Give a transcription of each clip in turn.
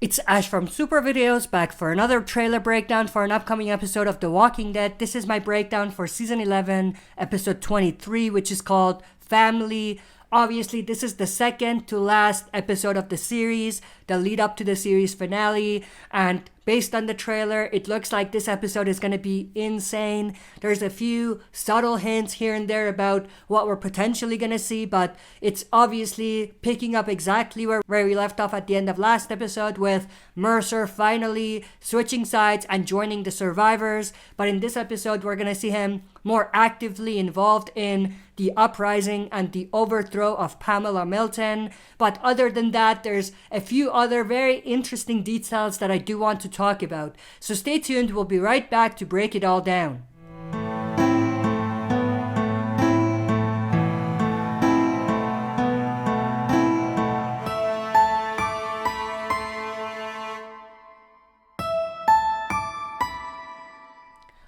It's Ash from Super Videos, back for another trailer breakdown for an upcoming episode of The Walking Dead. This is my breakdown for Season 11, Episode 23, which is called Family. Obviously, this is the second to last episode of the series, the lead up to the series finale, and based on the trailer, it looks like this episode is going to be insane. There's a few subtle hints here and there about what we're potentially going to see, but it's obviously picking up exactly where we left off at the end of last episode, with Mercer finally switching sides and joining the survivors. But in this episode, we're going to see him more actively involved in the uprising and the overthrow of Pamela Milton. But other than that, there's a few other very interesting details that I do want to talk about. So stay tuned, we'll be right back to break it all down.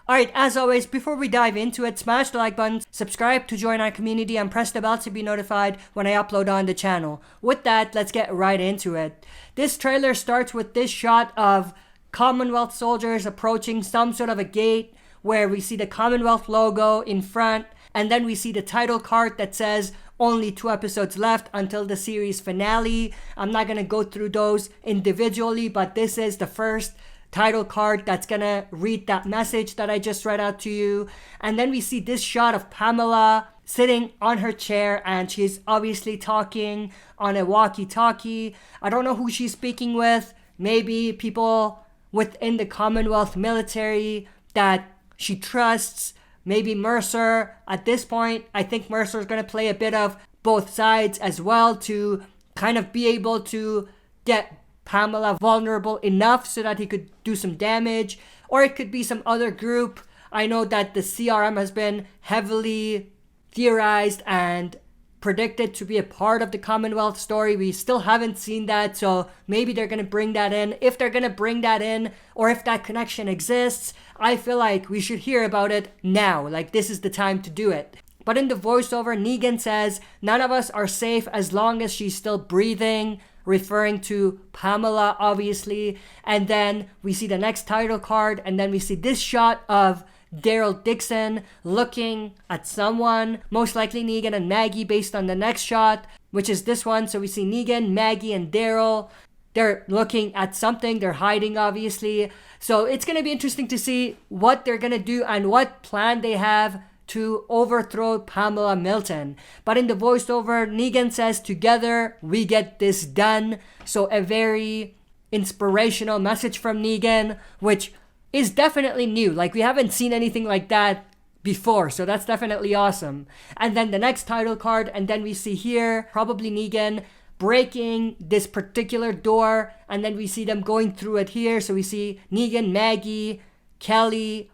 Alright, as always, before we dive into it, smash the like button, subscribe to join our community, and press the bell to be notified when I upload on the channel. With that, let's get right into it. This trailer starts with this shot of Commonwealth soldiers approaching some sort of a gate where we see the Commonwealth logo in front, and then we see the title card that says only 2 episodes left until the series finale. I'm not going to go through those individually, but this is the first title card that's gonna read that message that I just read out to you. And then we see this shot of Pamela sitting on her chair, and she's obviously talking on a walkie-talkie. I don't know who she's speaking with. Maybe people within the Commonwealth military that she trusts. Maybe Mercer. At this point, I think Mercer's gonna play a bit of both sides as well to kind of be able to get Pamela vulnerable enough so that he could do some damage, or it could be some other group. I know that the CRM has been heavily theorized and predicted to be a part of the Commonwealth story. We still haven't seen that, so maybe they're going to bring that in. If they're going to bring that in, or if that connection exists, I feel like we should hear about it now. Like, this is the time to do it. But in the voiceover, Negan says, "None of us are safe as long as she's still breathing," referring to Pamela, obviously. And then we see the next title card, and then we see this shot of Daryl Dixon looking at someone, most likely Negan and Maggie, based on the next shot, which is this one. So we see Negan, Maggie, and Daryl. They're looking at something. They're hiding, obviously. So it's going to be interesting to see what they're going to do and what plan they have to overthrow Pamela Milton. But in the voiceover, Negan says, "Together we get this done." So a very inspirational message from Negan, which is definitely new. Like, we haven't seen anything like that before, so that's definitely awesome. And then the next title card, and then we see here probably Negan breaking this particular door, and then we see them going through it here. So we see Negan, Maggie, Kelly,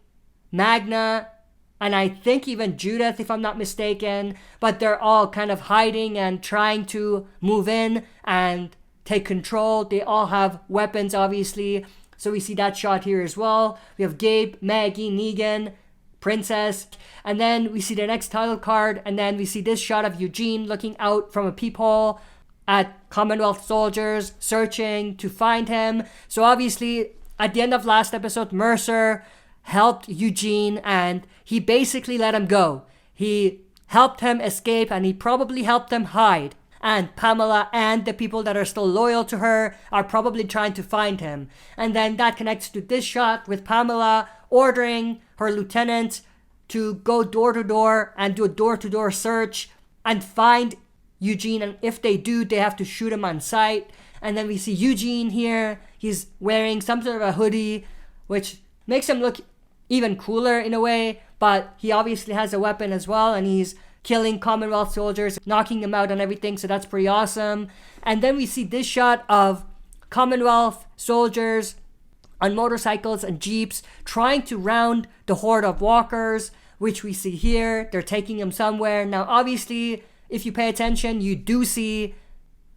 Magna, and I think even Judith, if I'm not mistaken. But they're all kind of hiding and trying to move in and take control. They all have weapons, obviously. So we see that shot here as well. We have Gabe, Maggie, Negan, Princess. And then we see the next title card. And then we see this shot of Eugene looking out from a peephole at Commonwealth soldiers searching to find him. So obviously, at the end of last episode, Mercer helped Eugene, and he basically let him go. He helped him escape, and he probably helped him hide. And Pamela and the people that are still loyal to her are probably trying to find him. And then that connects to this shot with Pamela ordering her lieutenant to go door to door and do a door-to-door search and find Eugene. And if they do, they have to shoot him on sight. And then we see Eugene here. He's wearing some sort of a hoodie, which makes him look even cooler in a way, but he obviously has a weapon as well, and he's killing Commonwealth soldiers, knocking them out and everything, so that's pretty awesome. And then we see this shot of Commonwealth soldiers on motorcycles and jeeps trying to round the horde of walkers, which we see here. They're taking them somewhere. Now, obviously, if you pay attention, you do see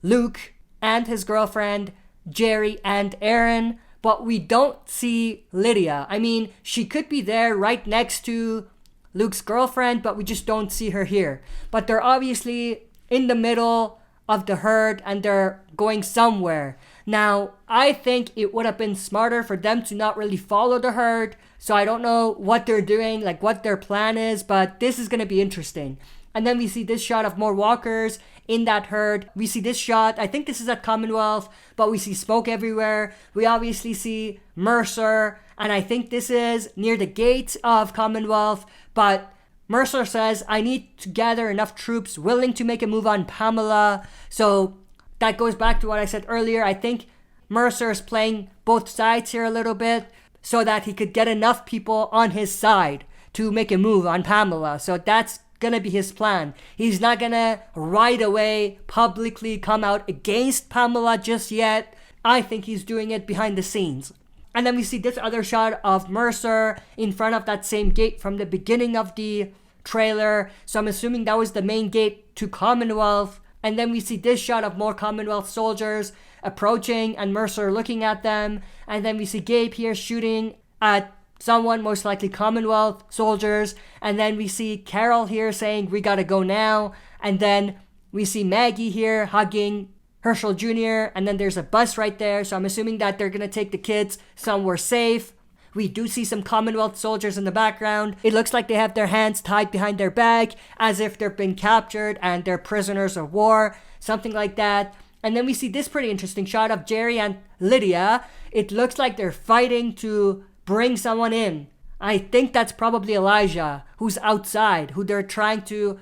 Luke and his girlfriend, Jerry and Aaron, but we don't see Lydia. I mean, she could be there right next to Luke's girlfriend, but we just don't see her here. But they're obviously in the middle of the herd and they're going somewhere. Now, I think it would have been smarter for them to not really follow the herd. So I don't know what they're doing, like what their plan is, but this is going to be interesting. And then we see this shot of more walkers in that herd. We see this shot, I think this is at Commonwealth, but we see smoke everywhere. We obviously see Mercer, and I think this is near the gates of Commonwealth, but Mercer says, I need to gather enough troops willing to make a move on Pamela. So that goes back to what I said earlier. I think Mercer is playing both sides here a little bit so that he could get enough people on his side to make a move on Pamela. So that's gonna be his plan. He's not gonna right away publicly come out against Pamela just yet. I think he's doing it behind the scenes. And then we see this other shot of Mercer in front of that same gate from the beginning of the trailer. So I'm assuming that was the main gate to Commonwealth. And then we see this shot of more Commonwealth soldiers approaching and Mercer looking at them. And then we see Gabe here shooting at someone, most likely Commonwealth soldiers. And then we see Carol here saying, we gotta go now. And then we see Maggie here hugging Herschel Jr. And then there's a bus right there. So I'm assuming that they're gonna take the kids somewhere safe. We do see some Commonwealth soldiers in the background. It looks like they have their hands tied behind their back as if they've been captured and they're prisoners of war, something like that. And then we see this pretty interesting shot of Jerry and Lydia. It looks like they're fighting to bring someone in. I think that's probably Elijah, who's outside, who they're trying to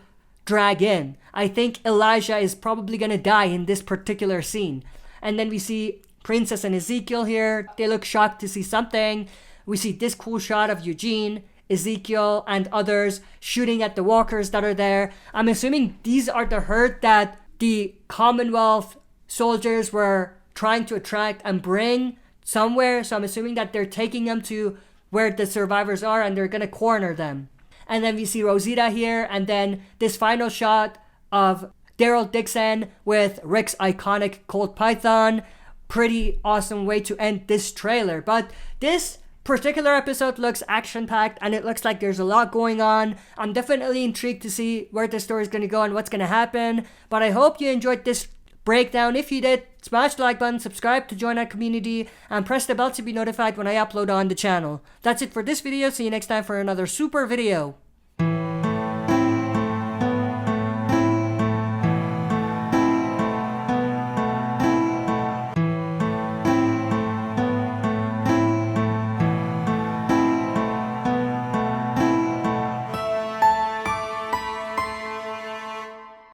drag in. I think Elijah is probably gonna die in this particular scene. And then we see Princess and Ezekiel here. They look shocked to see something. We see this cool shot of Eugene, Ezekiel, and others shooting at the walkers that are there. I'm assuming these are the herd that the Commonwealth soldiers were trying to attract and bring somewhere. So I'm assuming that they're taking them to where the survivors are and they're going to corner them. And then we see Rosita here. And then this final shot of Daryl Dixon with Rick's iconic Colt Python. Pretty awesome way to end this trailer. But this particular episode looks action-packed and it looks like there's a lot going on. I'm definitely intrigued to see where the story is going to go and what's going to happen. But I hope you enjoyed this breakdown. If you did, smash the like button, subscribe to join our community, and press the bell to be notified when I upload on the channel. That's it for this video. See you next time for another super video.